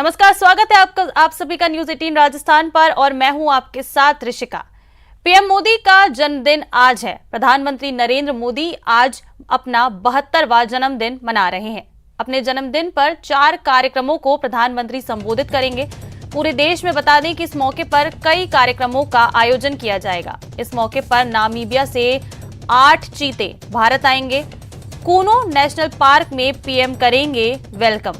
नमस्कार, स्वागत है आपका आप सभी का न्यूज 18 राजस्थान पर और मैं हूं आपके साथ ऋषिका। पीएम मोदी का जन्मदिन आज है। प्रधानमंत्री नरेंद्र मोदी आज अपना 72वां जन्मदिन मना रहे हैं। अपने जन्मदिन पर 4 कार्यक्रमों को प्रधानमंत्री संबोधित करेंगे। पूरे देश में बता दें कि इस मौके पर कई कार्यक्रमों का आयोजन किया जाएगा। इस मौके पर नामीबिया से 8 चीते भारत आएंगे। कूनो नेशनल पार्क में पीएम करेंगे वेलकम।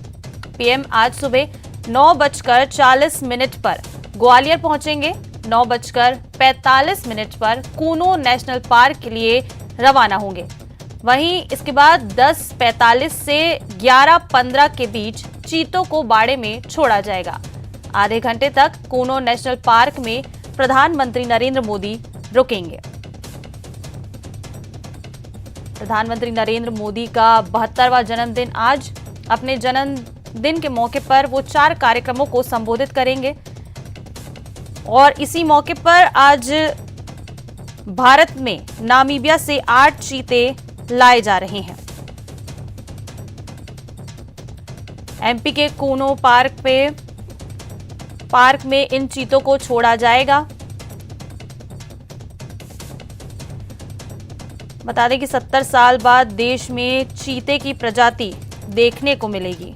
पीएम आज सुबह 9:40 पर ग्वालियर पहुंचेंगे। 9:45 पर कूनो नेशनल पार्क के लिए रवाना होंगे। वहीं इसके बाद 10:45 से 11:15 के बीच चीतों को बाड़े में छोड़ा जाएगा। आधे घंटे तक कूनो नेशनल पार्क में प्रधानमंत्री नरेंद्र मोदी रुकेंगे। प्रधानमंत्री नरेंद्र मोदी का 72वां जन्मदिन आज। अपने जन्मदिन के मौके पर वो 4 कार्यक्रमों को संबोधित करेंगे और इसी मौके पर आज भारत में नामीबिया से 8 चीते लाए जा रहे हैं। एमपी के कूनो पार्क में इन चीतों को छोड़ा जाएगा। बता दें कि 70 साल बाद देश में चीते की प्रजाति देखने को मिलेगी।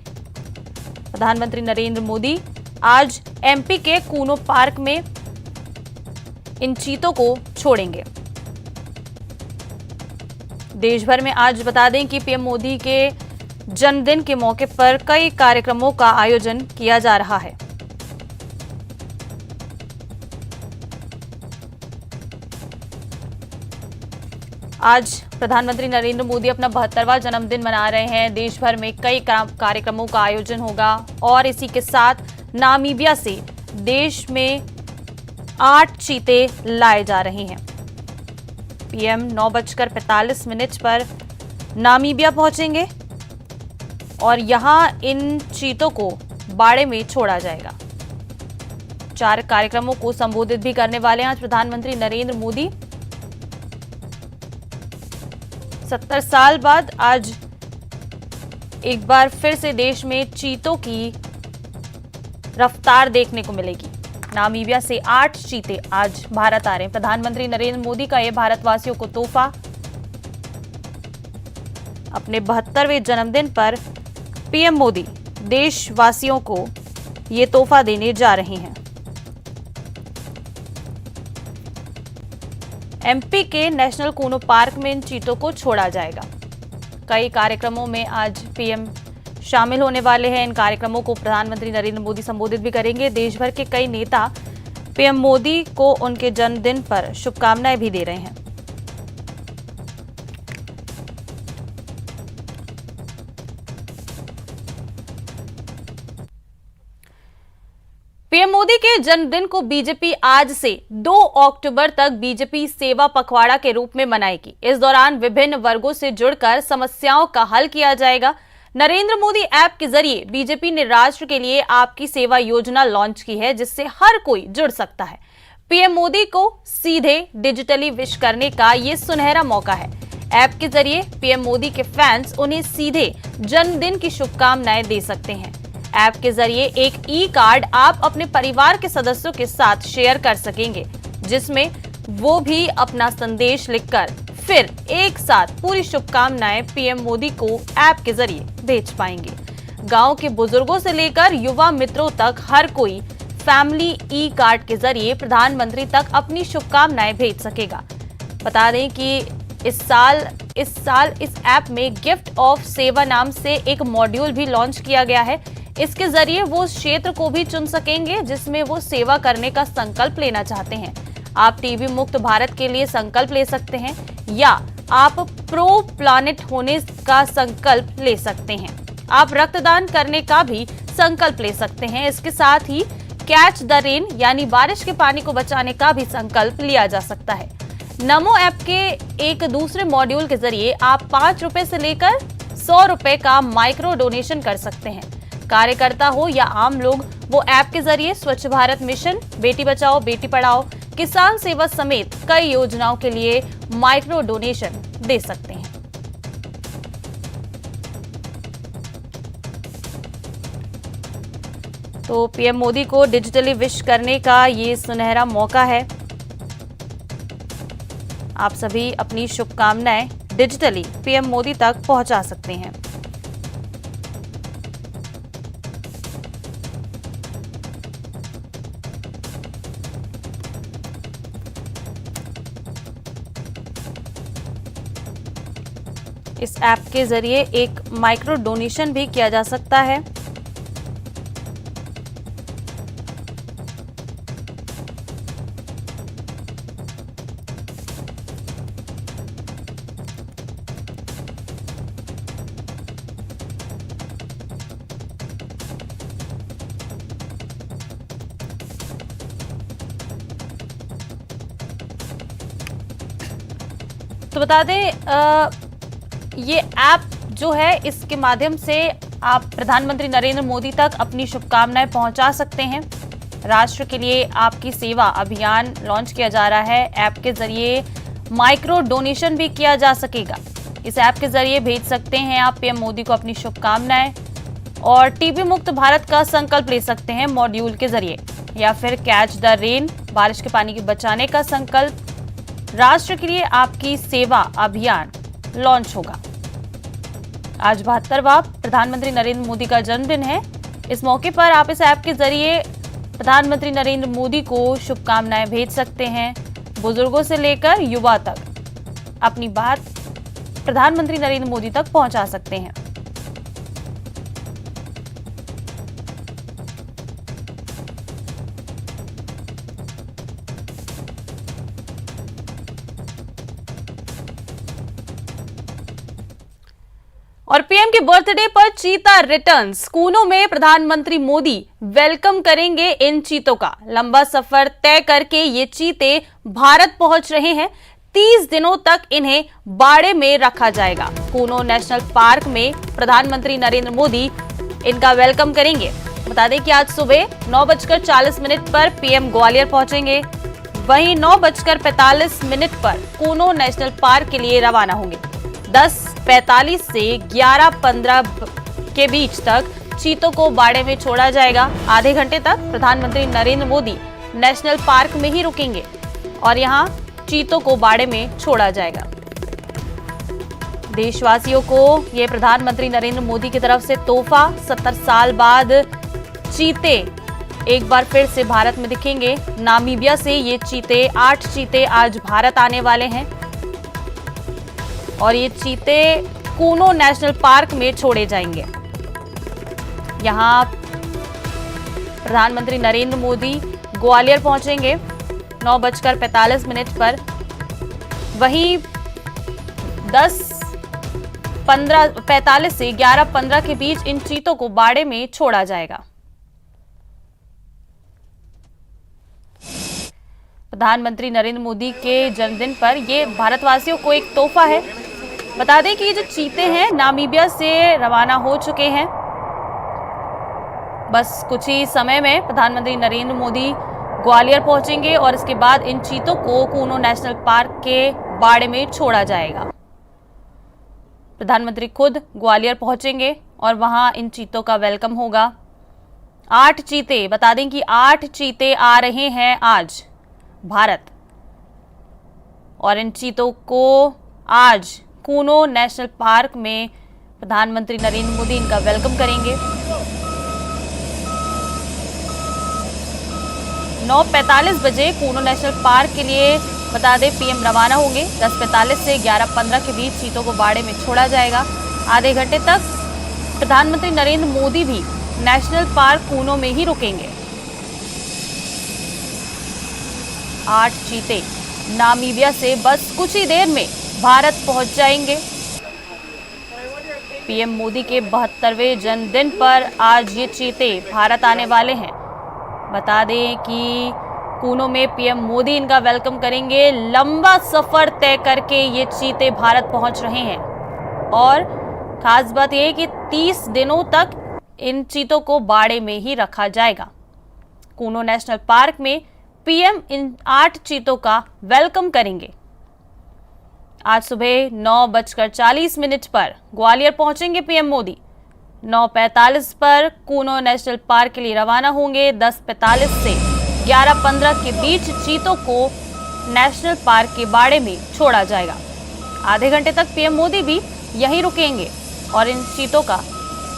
प्रधानमंत्री नरेंद्र मोदी आज एमपी के कूनो पार्क में इन चीतों को छोड़ेंगे। देश भर में आज बता दें कि पीएम मोदी के जन्मदिन के मौके पर कई कार्यक्रमों का आयोजन किया जा रहा है। आज प्रधानमंत्री नरेंद्र मोदी अपना 72वां जन्मदिन मना रहे हैं। देश भर में कई कार्यक्रमों का आयोजन होगा और इसी के साथ नामीबिया से देश में 8 चीते लाए जा रहे हैं। पीएम 9:45 पर नामीबिया पहुंचेंगे और यहां इन चीतों को बाड़े में छोड़ा जाएगा। 4 कार्यक्रमों को संबोधित भी करने वाले हैं आज प्रधानमंत्री नरेंद्र मोदी। 70 साल बाद आज एक बार फिर से देश में चीतों की रफ्तार देखने को मिलेगी। नामीबिया से 8 चीते आज भारत आ रहे हैं। प्रधानमंत्री नरेंद्र मोदी का यह भारतवासियों को तोहफा। अपने 72वें जन्मदिन पर पीएम मोदी देशवासियों को यह तोहफा देने जा रहे हैं। एमपी के नेशनल कूनो पार्क में इन चीतों को छोड़ा जाएगा। कई कार्यक्रमों में आज पीएम शामिल होने वाले हैं। इन कार्यक्रमों को प्रधानमंत्री नरेंद्र मोदी संबोधित भी करेंगे। देश भर के कई नेता पीएम मोदी को उनके जन्मदिन पर शुभकामनाएं भी दे रहे हैं। पीएम मोदी के जन्मदिन को बीजेपी आज से 2 अक्टूबर तक बीजेपी सेवा पखवाड़ा के रूप में मनाएगी। इस दौरान विभिन्न वर्गों से जुड़कर समस्याओं का हल किया जाएगा। नरेंद्र मोदी ऐप के जरिए बीजेपी ने राष्ट्र के लिए आपकी सेवा योजना लॉन्च की है, जिससे हर कोई जुड़ सकता है। पीएम मोदी को सीधे डिजिटली विश करने का ये सुनहरा मौका है। ऐप के जरिए पीएम मोदी के फैंस उन्हें सीधे जन्मदिन की शुभकामनाएं दे सकते हैं। ऐप के जरिए एक ई कार्ड आप अपने परिवार के सदस्यों के साथ शेयर कर सकेंगे, जिसमें वो भी अपना संदेश लिखकर फिर एक साथ पूरी शुभकामनाएं पीएम मोदी को ऐप के जरिए भेज पाएंगे। गांव के बुजुर्गों से लेकर युवा मित्रों तक हर कोई फैमिली ई कार्ड के जरिए प्रधानमंत्री तक अपनी शुभकामनाएं भेज सकेगा। बता दें कि इस साल इस ऐप में गिफ्ट ऑफ सेवा नाम से एक मॉड्यूल भी लॉन्च किया गया है। इसके जरिए वो उस क्षेत्र को भी चुन सकेंगे जिसमें वो सेवा करने का संकल्प लेना चाहते हैं। आप टीबी मुक्त भारत के लिए संकल्प ले सकते हैं या आप प्रो प्लानेट होने का संकल्प ले सकते हैं। आप रक्तदान करने का भी संकल्प ले सकते हैं। इसके साथ ही कैच द रेन यानी बारिश के पानी को बचाने का भी संकल्प लिया जा सकता है। नमो ऐप के एक दूसरे मॉड्यूल के जरिए आप 5 रुपए से लेकर 100 रुपए का माइक्रो डोनेशन कर सकते हैं। कार्यकर्ता हो या आम लोग, वो ऐप के जरिए स्वच्छ भारत मिशन, बेटी बचाओ बेटी पढ़ाओ, किसान सेवा समेत कई योजनाओं के लिए माइक्रो डोनेशन दे सकते हैं। तो पीएम मोदी को डिजिटली विश करने का ये सुनहरा मौका है। आप सभी अपनी शुभकामनाएं डिजिटली पीएम मोदी तक पहुंचा सकते हैं। इस ऐप के जरिए एक माइक्रो डोनेशन भी किया जा सकता है। तो बता दें ये ऐप जो है इसके माध्यम से आप प्रधानमंत्री नरेंद्र मोदी तक अपनी शुभकामनाएं पहुंचा सकते हैं। राष्ट्र के लिए आपकी सेवा अभियान लॉन्च किया जा रहा है। ऐप के जरिए माइक्रो डोनेशन भी किया जा सकेगा। इस ऐप के जरिए भेज सकते हैं आप पीएम मोदी को अपनी शुभकामनाएं और टीबी मुक्त भारत का संकल्प ले सकते हैं मॉड्यूल के जरिए, या फिर कैच द रेन, बारिश के पानी को बचाने का संकल्प। राष्ट्र के लिए आपकी सेवा अभियान लॉन्च होगा। आज 72वां प्रधानमंत्री नरेंद्र मोदी का जन्मदिन है। इस मौके पर आप इस ऐप के जरिए प्रधानमंत्री नरेंद्र मोदी को शुभकामनाएं भेज सकते हैं। बुजुर्गों से लेकर युवा तक अपनी बात प्रधानमंत्री नरेंद्र मोदी तक पहुंचा सकते हैं। और पीएम के बर्थडे पर चीता रिटर्न्स। कूनो में प्रधानमंत्री मोदी वेलकम करेंगे इन चीतों का। लंबा सफर तय करके ये चीते भारत पहुंच रहे हैं। 30 दिनों तक इन्हें बाड़े में रखा जाएगा। कूनो नेशनल पार्क में प्रधानमंत्री नरेंद्र मोदी इनका वेलकम करेंगे। बता दें कि आज सुबह 9:40 पर पीएम ग्वालियर पहुंचेंगे। वहीं 9:45 पर कूनो नेशनल पार्क के लिए रवाना होंगे। 10:45 से 11:15 के बीच तक चीतों को बाड़े में छोड़ा जाएगा। आधे घंटे तक प्रधानमंत्री नरेंद्र मोदी नेशनल पार्क में ही रुकेंगे और यहां चीतों को बाड़े में छोड़ा जाएगा। देशवासियों को ये प्रधानमंत्री नरेंद्र मोदी की तरफ से तोहफा। 70 साल बाद चीते एक बार फिर से भारत में दिखेंगे। नामीबिया से ये चीते 8 चीते आज भारत आने वाले हैं और ये चीते कूनो नेशनल पार्क में छोड़े जाएंगे। यहां प्रधानमंत्री नरेंद्र मोदी ग्वालियर पहुंचेंगे 9:45 पर। वहीं 10:45 से 11:15 के बीच इन चीतों को बाड़े में छोड़ा जाएगा। प्रधानमंत्री नरेंद्र मोदी के जन्मदिन पर ये भारतवासियों को एक तोहफा है। बता दें कि ये जो चीते हैं नामीबिया से रवाना हो चुके हैं। बस कुछ ही समय में प्रधानमंत्री नरेंद्र मोदी ग्वालियर पहुंचेंगे और इसके बाद इन चीतों को कूनो नेशनल पार्क के बाड़े में छोड़ा जाएगा। प्रधानमंत्री खुद ग्वालियर पहुंचेंगे और वहां इन चीतों का वेलकम होगा। 8 चीते, बता दें कि 8 चीते आ रहे हैं आज भारत और इन चीतों को आज कूनो नेशनल पार्क में प्रधानमंत्री नरेंद्र मोदी इनका वेलकम करेंगे। 9:45 बजे कूनो नेशनल पार्क के लिए बता दें पीएम रवाना होंगे। 10:45 से 11:15 के बीच चीतों को बाड़े में छोड़ा जाएगा। आधे घंटे तक प्रधानमंत्री नरेंद्र मोदी भी नेशनल पार्क कूनो में ही रुकेंगे। 8 चीते नामीबिया से बस कुछ ही देर में भारत पहुंच जाएंगे। पीएम मोदी के 72वें जन्मदिन पर आज ये चीते भारत आने वाले हैं। बता दें कि कूनो में पीएम मोदी इनका वेलकम करेंगे। लंबा सफर तय करके ये चीते भारत पहुंच रहे हैं और खास बात यह है कि 30 दिनों तक इन चीतों को बाड़े में ही रखा जाएगा। कूनो नेशनल पार्क में पीएम इन 8 चीतों का वेलकम करेंगे। आज सुबह 9:40 पर ग्वालियर पहुंचेंगे पीएम मोदी। 9:45 पर कूनो नेशनल पार्क के लिए रवाना होंगे। 10:45 से 11:15 के बीच चीतों को नेशनल पार्क के बाड़े में छोड़ा जाएगा। आधे घंटे तक पीएम मोदी भी यहीं रुकेंगे और इन चीतों का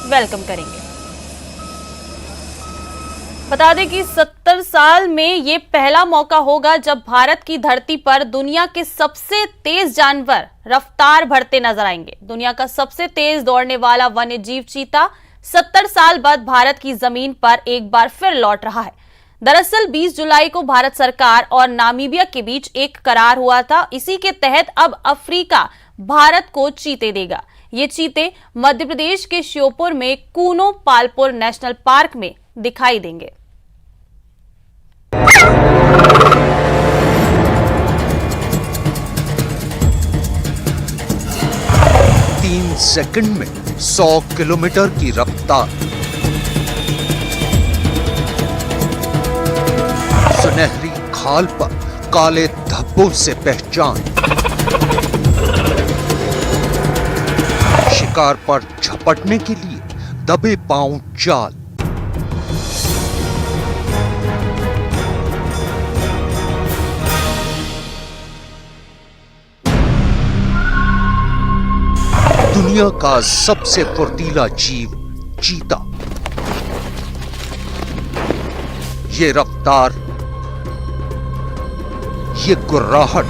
वेलकम करेंगे। बता दें कि 70 साल में ये पहला मौका होगा जब भारत की धरती पर दुनिया के सबसे तेज जानवर रफ्तार बढ़ते नजर आएंगे। दुनिया का सबसे तेज दौड़ने वाला वन्य जीव चीता 70 साल बाद भारत की जमीन पर एक बार फिर लौट रहा है। दरअसल 20 जुलाई को भारत सरकार और नामीबिया के बीच एक करार हुआ था। इसी के तहत अब अफ्रीका भारत को चीते देगा। ये चीते मध्य प्रदेश के श्योपुर में कूनो पालपुर नेशनल पार्क में दिखाई देंगे। 3 सेकंड में 100 किलोमीटर की रफ्तार, सुनहरी खाल पर काले धब्बों से पहचान, शिकार पर झपटने के लिए दबे पांव चाल, दुनिया का सबसे फुर्तीला जीव चीता। ये रफ्तार, ये गुर्राहट,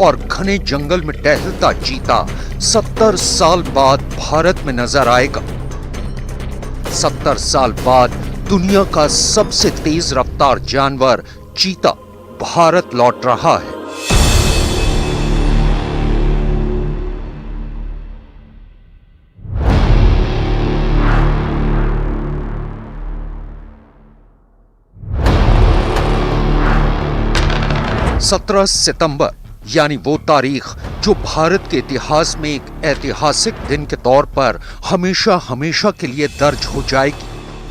और घने जंगल में टहलता चीता 70 साल बाद भारत में नजर आएगा। 70 साल बाद दुनिया का सबसे तेज रफ्तार जानवर चीता भारत लौट रहा है। सत्रह सितंबर यानी वो तारीख जो भारत के इतिहास में एक ऐतिहासिक दिन के तौर पर हमेशा हमेशा के लिए दर्ज हो जाएगी।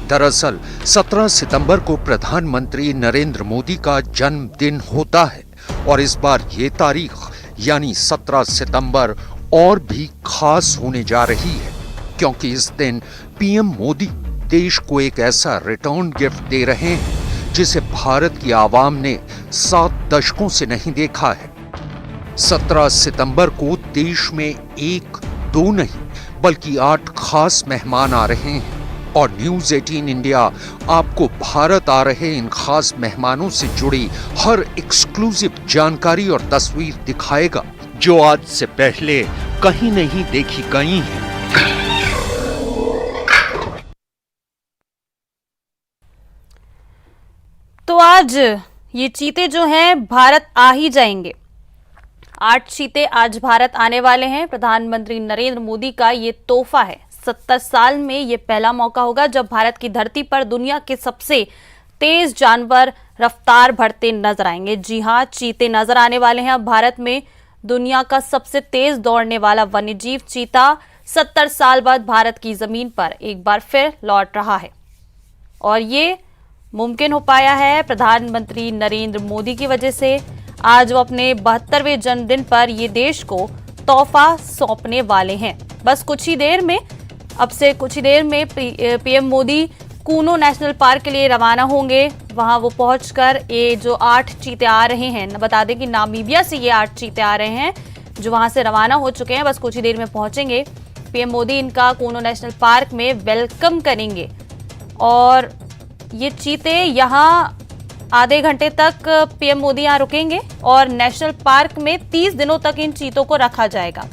दरअसल 17 सितंबर को प्रधानमंत्री नरेंद्र मोदी का जन्मदिन होता है और इस बार ये तारीख यानी 17 सितंबर और भी खास होने जा रही है, क्योंकि इस दिन पीएम मोदी देश को एक ऐसा रिटर्न गिफ्ट दे रहे हैं जिसे भारत की आवाम ने 7 दशकों से नहीं देखा है। 17 सितंबर को देश में 1-2 नहीं बल्कि 8 खास मेहमान आ रहे हैं और न्यूज़ 18 इंडिया आपको भारत आ रहे इन खास मेहमानों से जुड़ी हर एक्सक्लूसिव जानकारी और तस्वीर दिखाएगा जो आज से पहले कहीं नहीं देखी गई हैं। तो आज ये चीते जो हैं भारत आ ही जाएंगे। 8 चीते आज भारत आने वाले हैं। प्रधानमंत्री नरेंद्र मोदी का ये तोहफा है। 70 साल में ये पहला मौका होगा जब भारत की धरती पर दुनिया के सबसे तेज जानवर रफ्तार बढ़ते नजर आएंगे। जी हां, चीते नजर आने वाले हैं अब भारत में। दुनिया का सबसे तेज दौड़ने वाला वन्यजीव चीता 70 साल बाद भारत की जमीन पर एक बार फिर लौट रहा है और ये मुमकिन हो पाया है प्रधानमंत्री नरेंद्र मोदी की वजह से। आज वो अपने 72वें जन्मदिन पर ये देश को तोहफा सौंपने वाले हैं। बस कुछ ही देर में PM Modi Kuno national park के लिए रवाना होंगे। वहां वो पहुंचकर ये जो 8 चीते आ रहे हैं, बता दें कि नामीबिया से ये 8 चीते आ रहे हैं जो वहां से रवाना हो चुके हैं, बस कुछ ही देर में पहुंचेंगे। पीएम मोदी इनका कूनो नेशनल पार्क में वेलकम करेंगे और ये चीते यहाँ आधे घंटे तक पीएम मोदी यहाँ रुकेंगे और नेशनल पार्क में 30 दिनों तक इन चीतों को रखा जाएगा।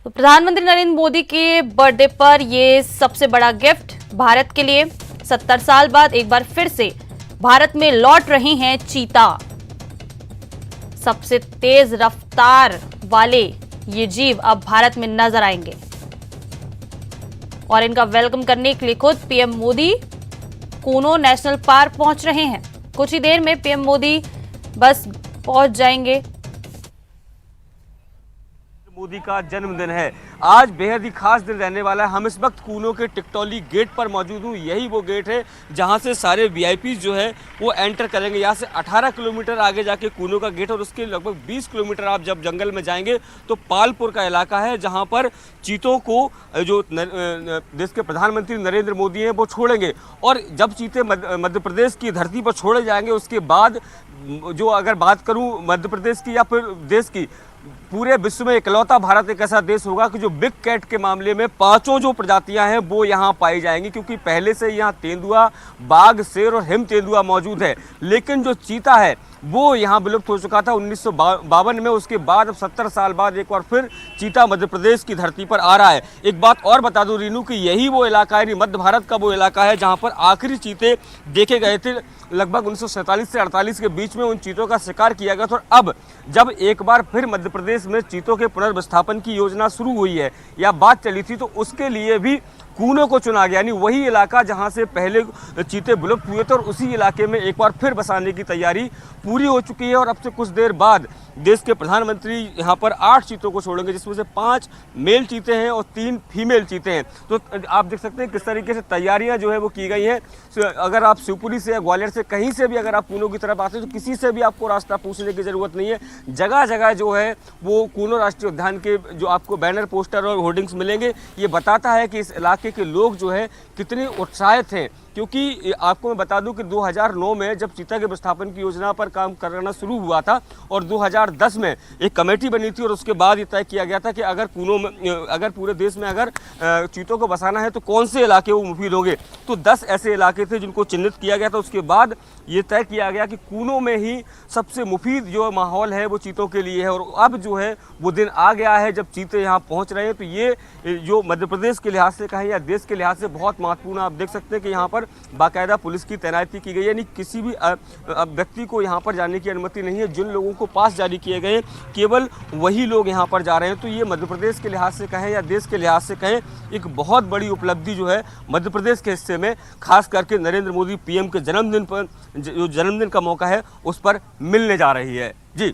तो प्रधानमंत्री नरेंद्र मोदी के बर्थडे पर ये सबसे बड़ा गिफ्ट भारत के लिए। 70 साल बाद एक बार फिर से भारत में लौट रहे हैं चीता। सबसे तेज रफ्तार वाले ये जीव अब भारत में नजर आएंगे और इनका वेलकम करने के लिए खुद PM Modi Kuno national park पहुंच रहे हैं। कुछ ही देर में पीएम मोदी बस पहुंच जाएंगे। मोदी का जन्मदिन है। आज बेहद ही खास दिन रहने वाला है। हम इस वक्त कूनो के टिकटॉली गेट पर मौजूद हूँ। यही वो गेट है जहाँ से सारे वीआईपी जो है वो एंटर करेंगे। यहाँ से 18 किलोमीटर आगे जाके कूनो का गेट और उसके लगभग 20 किलोमीटर आप जब जंगल में जाएंगे तो पालपुर का इलाका है, जहाँ पर चीतों को जो देश के प्रधानमंत्री नरेंद्र मोदी हैं वो छोड़ेंगे। और जब चीते मध्य प्रदेश की धरती पर छोड़े जाएंगे उसके बाद जो अगर बात करूँ मध्य प्रदेश की या फिर देश की, पूरे विश्व में इकलौता भारत एक ऐसा देश होगा कि जो बिग कैट के मामले में 5 जो प्रजातियां हैं वो यहाँ पाई जाएंगी, क्योंकि पहले से यहाँ तेंदुआ, बाघ, शेर और हिम तेंदुआ मौजूद है। लेकिन जो चीता है वो यहाँ विलुप्त हो चुका था 1952 में। उसके बाद अब 70 साल बाद एक बार फिर चीता मध्य प्रदेश की धरती पर आ रहा है। एक बात और बता दूं रीनू कि यही वो इलाका है, मध्य भारत का वो इलाका है जहाँ पर आखिरी चीते देखे गए थे। लगभग 1947 से 48 के बीच में उन चीतों का शिकार किया गया था। और अब जब एक बार फिर मध्य प्रदेश में चीतों के पुनर्विस्थापन की योजना शुरू हुई है या बात चली थी, तो उसके लिए भी कूनो को चुना गया, यानी वही इलाका जहां से पहले चीते विलुप्त हुए थे। और उसी इलाके में एक बार फिर बसाने की तैयारी पूरी हो चुकी है। और अब से कुछ देर बाद देश के प्रधानमंत्री यहां पर 8 चीतों को छोड़ेंगे, जिसमें से 5 मेल चीते हैं और 3 फीमेल चीते हैं। तो आप देख सकते हैं किस तरीके से तैयारियां जो है वो की गई हैं। अगर आप शिवपुरी से या ग्वालियर से कहीं से भी अगर आप कूनो की तरफ आते हैं तो किसी से भी आपको रास्ता पूछने की ज़रूरत नहीं है। जगह जगह जो है वो कूनो राष्ट्रीय उद्यान के जो आपको बैनर, पोस्टर और होर्डिंग्स मिलेंगे, ये बताता है कि इस इलाके के लोग जो है कितने उत्साहित हैं। क्योंकि आपको मैं बता दूं कि 2009 में जब चीता के विस्थापन की योजना पर काम करना शुरू हुआ था और 2010 में एक कमेटी बनी थी और उसके बाद ये तय किया गया था कि अगर कूनो में, अगर पूरे देश में अगर चीतों को बसाना है तो कौन से इलाके वो मुफीद होंगे। तो 10 ऐसे इलाके थे जिनको चिन्हित किया गया था। उसके बाद ये तय किया गया कि कूनो में ही सबसे मुफीद जो माहौल है वो चीतों के लिए है। और अब जो है वो दिन आ गया है जब चीते यहाँ पहुँच रहे हैं। तो ये जो मध्य प्रदेश के लिहाज से कहें या देश के लिहाज से बहुत महत्वपूर्ण, आप देख सकते हैं कि यहाँ पर बाकायदा पुलिस की तैनाती की गई है, यानी किसी भी व्यक्ति को यहाँ पर जाने की अनुमति नहीं है। जिन लोगों को पास जारी किए गए केवल वही लोग यहाँ पर जा रहे हैं। तो ये मध्य प्रदेश के लिहाज से कहें या देश के लिहाज से कहें एक बहुत बड़ी उपलब्धि जो है मध्य प्रदेश के हिस्से में, खास करके नरेंद्र मोदी पीएम के जन्मदिन पर, जो जन्मदिन का मौका है उस पर मिलने जा रही है। जी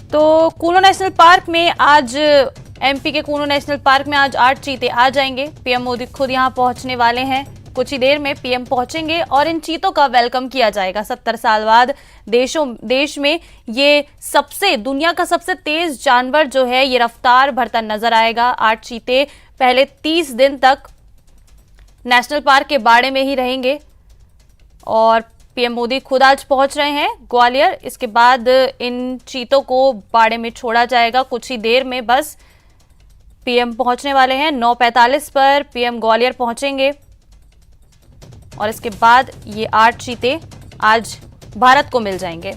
तो कूनो नेशनल पार्क में आज, एमपी के कूनो नेशनल पार्क में आज 8 चीते आ जाएंगे। पीएम मोदी खुद यहां पहुंचने वाले हैं। कुछ ही देर में पीएम पहुंचेंगे और इन चीतों का वेलकम किया जाएगा। 70 साल बाद देश में ये दुनिया का सबसे तेज जानवर जो है ये रफ्तार भरता नजर आएगा। 8 चीते पहले 30 दिन तक नेशनल पार्क के बाड़े में ही रहेंगे और पीएम मोदी खुद आज पहुंच रहे हैं ग्वालियर। इसके बाद इन चीतों को बाड़े में छोड़ा जाएगा। कुछ ही देर में बस पीएम पहुंचने वाले हैं। 9:45 पर पीएम ग्वालियर पहुंचेंगे और इसके बाद ये 8 चीते आज भारत को मिल जाएंगे।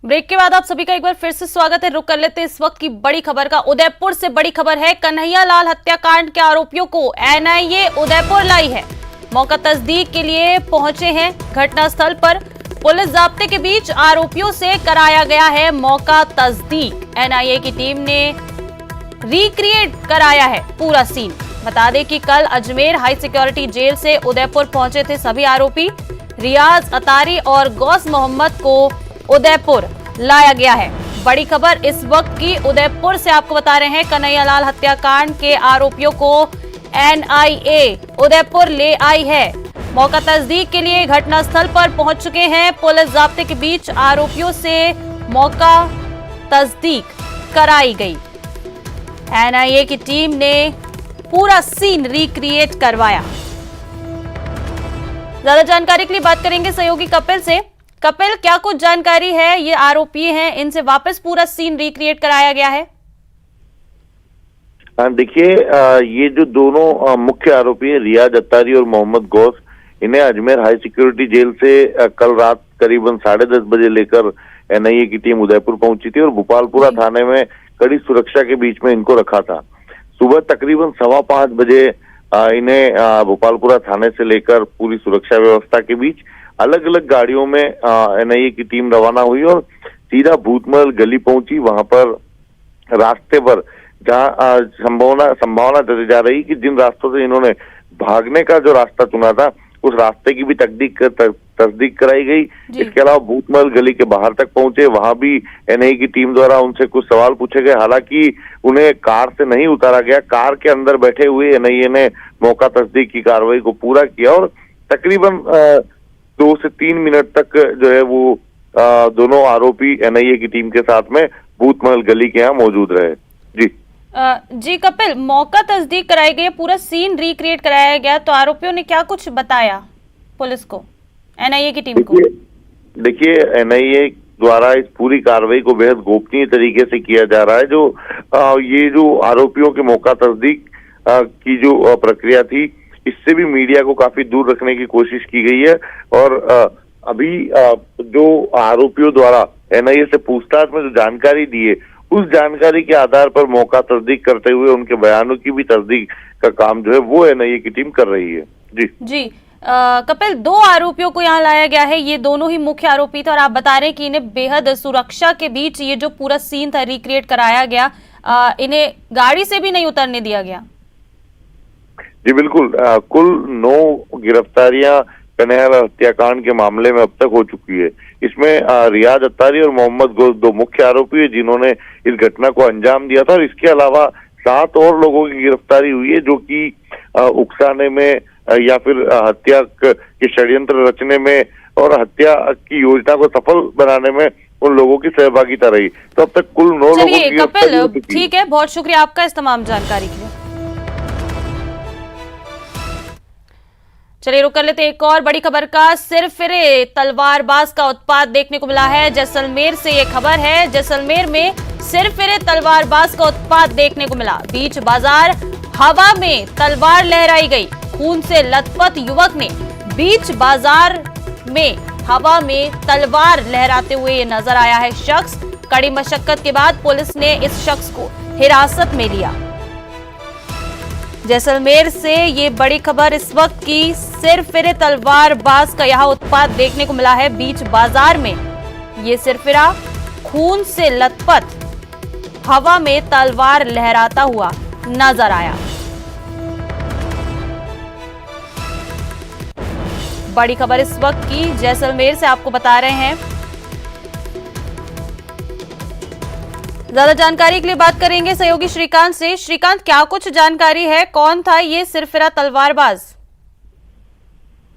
ब्रेक के बाद आप सभी का एक बार फिर से स्वागत है। रुक कर लेते हैं इस वक्त की बड़ी खबर का। उदयपुर से बड़ी खबर है। कन्हैया लाल हत्याकांड के आरोपियों को एनआईए उदयपुर लाई है। मौका तस्दीक के लिए पहुंचे हैं घटनास्थल पर। पुलिस जाब्ते के बीच आरोपियों से कराया गया है मौका तस्दीक। एनआईए की टीम ने रिक्रिएट कराया है पूरा सीन। बता दें कि कल अजमेर हाई सिक्योरिटी जेल से उदयपुर पहुंचे थे सभी आरोपी। रियाज अतारी और गौस मोहम्मद को उदयपुर लाया गया है। बड़ी खबर इस वक्त की उदयपुर से आपको बता रहे हैं। कन्हैया लाल हत्याकांड के आरोपियों को एनआईए उदयपुर ले आई है। मौका तस्दीक के लिए घटनास्थल पर पहुंच चुके हैं। पुलिस जाब्ते के बीच आरोपियों से मौका तस्दीक कराई गई। एनआईए की टीम ने पूरा सीन रिक्रिएट करवाया। ज्यादा जानकारी के लिए बात करेंगे सहयोगी कपिल से। कपिल, क्या कुछ जानकारी है? ये आरोपी हैं, इनसे वापस पूरा सीन रिक्रिएट कराया गया है? देखिए, ये जो दोनों मुख्य आरोपी है रियाज अत्तारी और मोहम्मद गौस, इन्हें अजमेर हाई सिक्योरिटी जेल से कल रात करीबन 10:30 बजे लेकर एनआईए की टीम उदयपुर पहुंची थी और भोपालपुरा थाने में कड़ी सुरक्षा के बीच में इनको रखा था। सुबह तकरीबन 5:15 बजे इन्हें भोपालपुरा थाने से लेकर पूरी सुरक्षा व्यवस्था के बीच अलग अलग गाड़ियों में एनआईए की टीम रवाना हुई और सीधा भूतमहल गली पहुंची। वहां पर रास्ते पर जहां संभावना जताई जा रही कि जिन रास्तों से इन्होंने भागने का जो रास्ता चुना था उस रास्ते की भी तस्दीक कराई गई। इसके अलावा भूतमहल गली के बाहर तक पहुंचे, वहां भी एनआईए की टीम द्वारा उनसे कुछ सवाल पूछे गए। हालांकि उन्हें कार से नहीं उतारा गया, कार के अंदर बैठे हुए एनआईए ने मौका तस्दीक की कार्रवाई को पूरा किया और तकरीबन 2 से 3 मिनट तक जो है वो दोनों आरोपी एनआईए की टीम के साथ में भूतमहल गली के यहाँ मौजूद रहे। जी कपिल, मौका तस्दीक कराई गई, पूरा सीन रिक्रिएट कराया गया, तो आरोपियों ने क्या कुछ बताया पुलिस को, एनआईए की टीम को? देखिए, एनआईए द्वारा इस पूरी कार्रवाई को बेहद गोपनीय तरीके से किया जा रहा है। ये जो आरोपियों के मौका तस्दीक की जो प्रक्रिया थी, इससे भी मीडिया को काफी दूर रखने की कोशिश की गई है और अभी जो आरोपियों द्वारा एनआईए से पूछताछ में जो जानकारी दी है उस जानकारी के आधार पर मौका तस्दीक करते हुए उनके बयानों की भी तस्दीक का काम जो है वो एनआईए की टीम कर रही है। जी कपिल, 2 आरोपियों को यहाँ लाया गया है, ये दोनों ही मुख्य आरोपी थे और आप बता रहे हैं कि इन्हें बेहद सुरक्षा के बीच ये जो पूरा सीन था रिक्रिएट कराया गया, इन्हें गाड़ी से भी नहीं उतरने दिया गया। जी बिल्कुल, कुल 9 गिरफ्तारियां कन्हैया हत्याकांड के मामले में अब तक हो चुकी है। इसमें रियाज अत्तारी और मोहम्मद गौस 2 मुख्य आरोपी है जिन्होंने इस घटना को अंजाम दिया था और इसके अलावा 7 और लोगों की गिरफ्तारी हुई है जो कि उकसाने में या फिर हत्या के षड्यंत्र रचने में और हत्या की योजना को सफल बनाने में उन लोगों की सहभागिता रही। तो अब तक कुल 9 लोगों की गिरफ्तारी हो चुकी है। ठीक है, बहुत शुक्रिया आपका इस तमाम जानकारी के लिए। चलिए रुक कर लेते एक और बड़ी खबर का। सिरफिरे तलवारबाज का उत्पात देखने को मिला है। जैसलमेर से ये खबर है, जैसलमेर में सिरफिरे तलवारबाज का उत्पात देखने को मिला। बीच बाजार हवा में तलवार लहराई गई। खून से लथपथ युवक ने बीच बाजार में हवा में तलवार लहराते हुए ये नजर आया है शख्स। कड़ी मशक्कत के बाद पुलिस ने इस शख्स को हिरासत में लिया। जैसलमेर से ये बड़ी खबर इस वक्त की। सिरफिरे तलवारबाज का यहाँ उत्पात देखने को मिला है। बीच बाजार में ये सिरफिरा खून से लथपथ हवा में तलवार लहराता हुआ नजर आया। बड़ी खबर इस वक्त की जैसलमेर से आपको बता रहे हैं। ज्यादा जानकारी के लिए बात करेंगे सहयोगी श्रीकांत से। श्रीकांत, क्या कुछ जानकारी है, कौन था ये सिरफिरा तलवारबाज?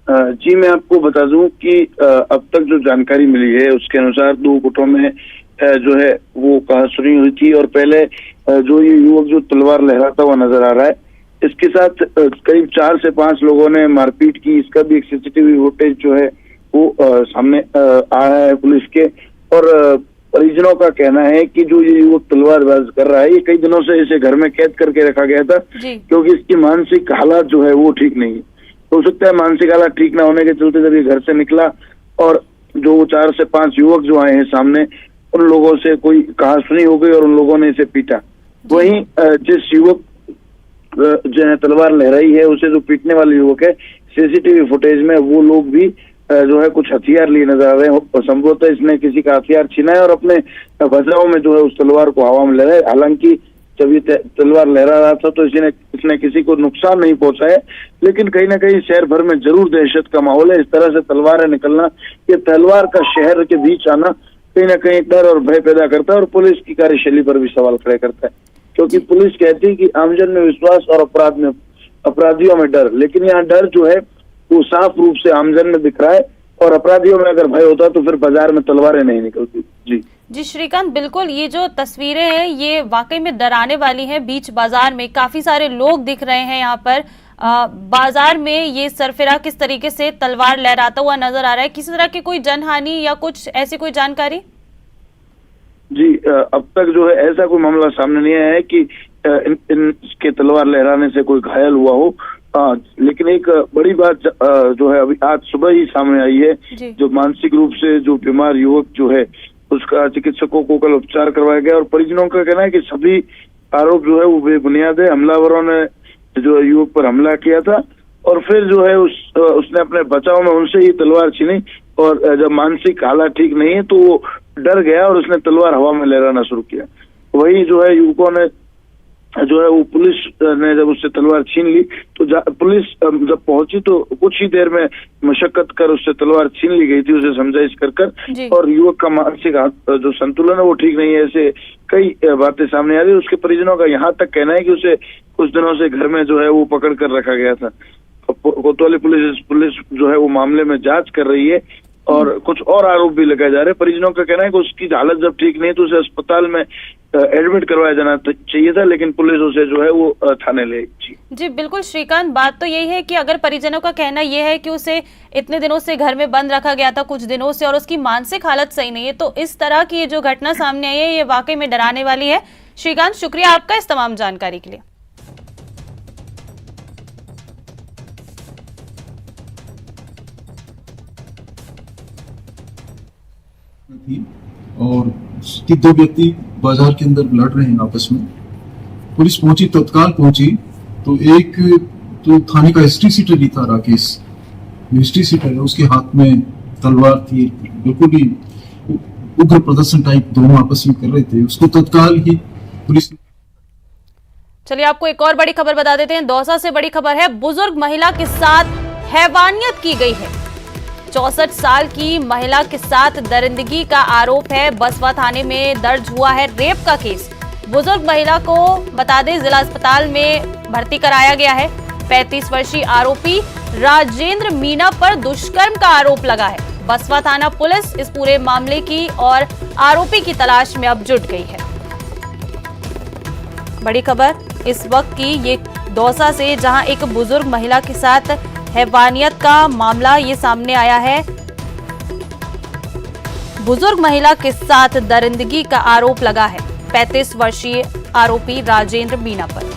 जी मैं आपको बता दूं कि अब तक जो जानकारी मिली है उसके अनुसार 2 गुटों में जो है वो कहासुनी हुई थी और पहले जो ये युवक जो तलवार लहराता हुआ नजर आ रहा है, इसके साथ करीब 4 से 5 लोगों ने मारपीट की। इसका भी एक सीसीटीवी फुटेज जो है वो सामने आया है पुलिस के और परिजनों का कहना है कि जो ये युवक तलवारबाज कर रहा है ये कई दिनों से इसे घर में कैद करके रखा गया था क्योंकि इसकी मानसिक हालात जो है वो ठीक नहीं है। हो सकता है मानसिक हालात ठीक ना होने के चलते जब ये घर से निकला और जो 4 से 5 युवक जो आए हैं सामने, उन लोगों से कोई कहासुनी हो गई और उन लोगों ने इसे पीटा। वहीं जिस युवक जो है तलवार लहराई है उसे जो पीटने वाले युवक है, सीसीटीवी फुटेज में वो लोग भी जो है कुछ हथियार लिए नजर आ रहे हैं। संभवतः इसने किसी का हथियार छीना है और अपने बचाव में जो है उस तलवार को हवा में लहराए। हालांकि जब ये तलवार लहरा रहा था तो इसने किसी को नुकसान नहीं पहुंचाया, लेकिन कहीं ना कहीं शहर भर में जरूर दहशत का माहौल है। इस तरह से तलवारें निकलना, ये तलवार का शहर के बीच आना कहीं ना कहीं डर और भय पैदा करता है और पुलिस की कार्यशैली पर भी सवाल खड़े करता है, क्योंकि पुलिस कहती है कि आमजन में विश्वास और अपराधियों में डर, लेकिन यहाँ डर जो है वो साफ रूप से आमजन में दिख रहा है और अपराधियों में अगर भय होता तो फिर बाजार में तलवारें नहीं निकलती। जी श्रीकांत, बिल्कुल ये जो तस्वीरें हैं ये वाकई में डराने वाली हैं। बीच बाजार में काफी सारे लोग दिख रहे हैं। यहाँ पर बाजार में ये सरफिरा किस तरीके से तलवार लहराता हुआ नजर आ रहा है। किसी तरह की कोई जनहानि या कुछ ऐसी कोई जानकारी? जी, अब तक जो है ऐसा कोई मामला सामने नहीं आया है कि इनके तलवार लहराने से कोई घायल हुआ हो। लेकिन एक बड़ी बात जो है अभी आज सुबह ही सामने आई है। जो मानसिक रूप से जो बीमार युवक जो है उसका चिकित्सकों को कल उपचार करवाया गया और परिजनों का कहना है कि सभी आरोप जो है वो बेबुनियाद है। हमलावरों ने जो युवक पर हमला किया था और फिर जो है उसने अपने बचाव में उनसे ही तलवार छीनी और जब मानसिक हालत ठीक नहीं है तो वो डर गया और उसने तलवार हवा में लहराना शुरू किया। वही जो है युवकों ने जो है वो पुलिस ने जब उससे तलवार छीन ली तो पुलिस जब पहुंची तो कुछ ही देर में मशक्कत कर उससे तलवार छीन ली गई थी, उसे समझाइश कर और युवक का मानसिक जो संतुलन है वो ठीक नहीं है। ऐसे कई बातें सामने आ रही है। उसके परिजनों का यहाँ तक कहना है कि उसे कुछ दिनों से घर में जो है वो पकड़ कर रखा गया था। कोतवाली पुलिस जो है वो मामले में जांच कर रही है और कुछ और आरोप भी लगाए जा रहे हैं। परिजनों का कहना है कि उसकी हालत जब ठीक नहीं तो उसे अस्पताल में एडमिट करवाया जाना चाहिए था, लेकिन पुलिस उसे जो है वो थाने ले गई। जी बिल्कुल श्रीकांत, बात तो यही है कि अगर परिजनों का कहना यह है कि उसे इतने दिनों से घर में बंद रखा गया था, कुछ दिनों से, और उसकी मानसिक हालत सही नहीं है, तो इस तरह की ये जो घटना सामने आई है ये वाकई में डराने वाली है। श्रीकांत, शुक्रिया आपका इस तमाम जानकारी के लिए। और कि दो व्यक्ति बाजार के अंदर लड़ रहे हैं आपस में। पुलिस पहुंची, तत्काल पहुंची तो एक तो थाने का हिस्ट्री सीटर ही था, राकेश हिस्ट्री सीटर है, उसके हाथ में तलवार थी। बिल्कुल ही उग्र प्रदर्शन टाइप दोनों आपस में कर रहे थे। उसको तत्काल ही पुलिस। चलिए आपको एक और बड़ी खबर बता देते हैं। दौसा से बड़ी खबर है, बुजुर्ग महिला के साथ हैवानियत की गई है। 64 साल की महिला के साथ दरिंदगी का आरोप है। बसवा थाने में दर्ज हुआ है रेप का केस। बुजुर्ग महिला को बता दें जिला अस्पताल में भर्ती कराया गया है। 35 वर्षीय आरोपी राजेंद्र मीना पर दुष्कर्म का आरोप लगा है। बसवा थाना पुलिस इस पूरे मामले की और आरोपी की तलाश में अब जुट गई है। बड़ी खबर इस वक्त की ये दौसा से, जहां एक बुजुर्ग महिला के साथ हैवानियत का मामला ये सामने आया है। बुजुर्ग महिला के साथ दरिंदगी का आरोप लगा है 35 वर्षीय आरोपी राजेंद्र मीना पर।